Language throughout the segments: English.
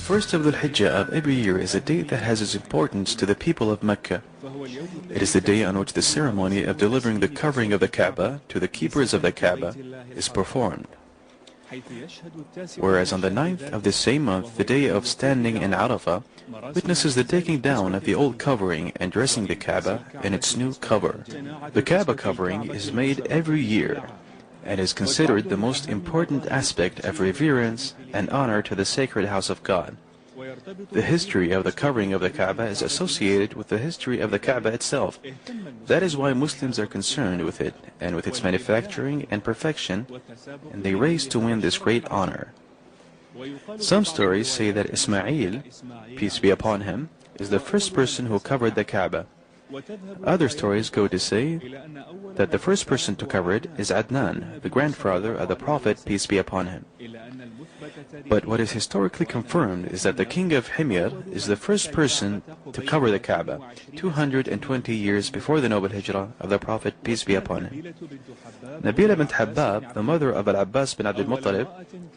first of the Hijjah of every year is a date that has its importance to the people of Mecca. It is the day on which the ceremony of delivering the covering of the Kaaba to the keepers of the Kaaba is performed. Whereas on the 9th of the same month, the day of standing in Arafah witnesses the taking down of the old covering and dressing the Kaaba in its new cover. The Kaaba covering is made every year and is considered the most important aspect of reverence and honor to the sacred house of God. The history of the covering of the Kaaba is associated with the history of the Kaaba itself. That is why Muslims are concerned with it and with its manufacturing and perfection, and they race to win this great honor. Some stories say that Ismail, peace be upon him, is the first person who covered the Kaaba. Other stories go to say that the first person to cover it is Adnan, the grandfather of the Prophet, peace be upon him. But what is historically confirmed is that the king of Himyar is the first person to cover the Kaaba, 220 years before the noble hijrah of the Prophet, peace be upon him. Nabila bint Habab, the mother of Al-Abbas bin Abdul Muttalib,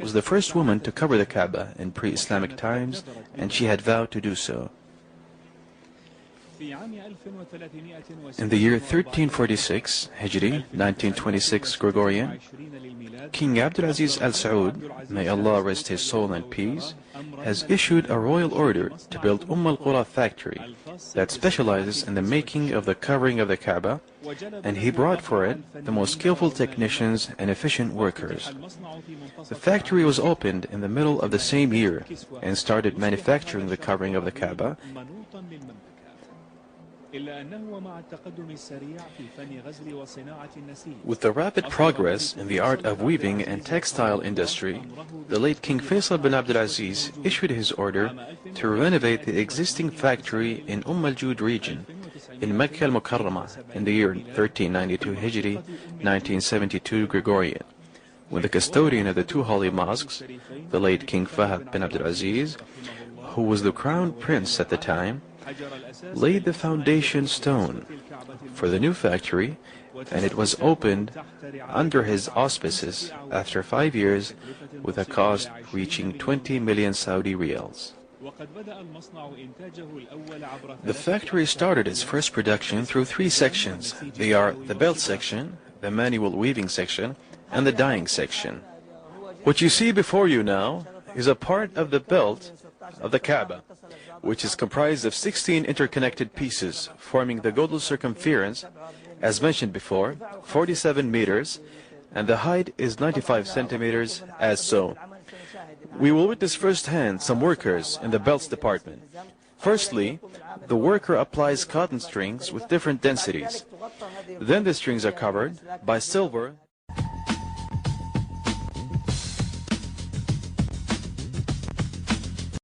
was the first woman to cover the Kaaba in pre-Islamic times, and she had vowed to do so. In the year 1346 Hijri, 1926 Gregorian, King Abdulaziz Al Saud, may Allah rest his soul in peace, has issued a royal order to build Al-Qura factory that specializes in the making of the covering of the Kaaba, and he brought for it the most skillful technicians and efficient workers. The factory was opened in the middle of the same year and started manufacturing the covering of the Kaaba. With the rapid progress in the art of weaving and textile industry, the late King Faisal bin Abdulaziz issued his order to renovate the existing factory in Al-Jud region in Mecca al-Mukarramah in the year 1392 Hijri, 1972 Gregorian, when the custodian of the two holy mosques, the late King Fahd bin Abdulaziz, who was the crown prince at the time, laid the foundation stone for the new factory, and it was opened under his auspices after 5 years with a cost reaching 20 million Saudi riyals. The factory started its first production through 3 sections. They are the belt section, the manual weaving section, and the dyeing section. What you see before you now is a part of the belt of the Kaaba, which is comprised of 16 interconnected pieces forming the total circumference, as mentioned before, 47 meters, and the height is 95 centimeters as so. We will witness firsthand some workers in the belts department. Firstly, the worker applies cotton strings with different densities. Then the strings are covered by silver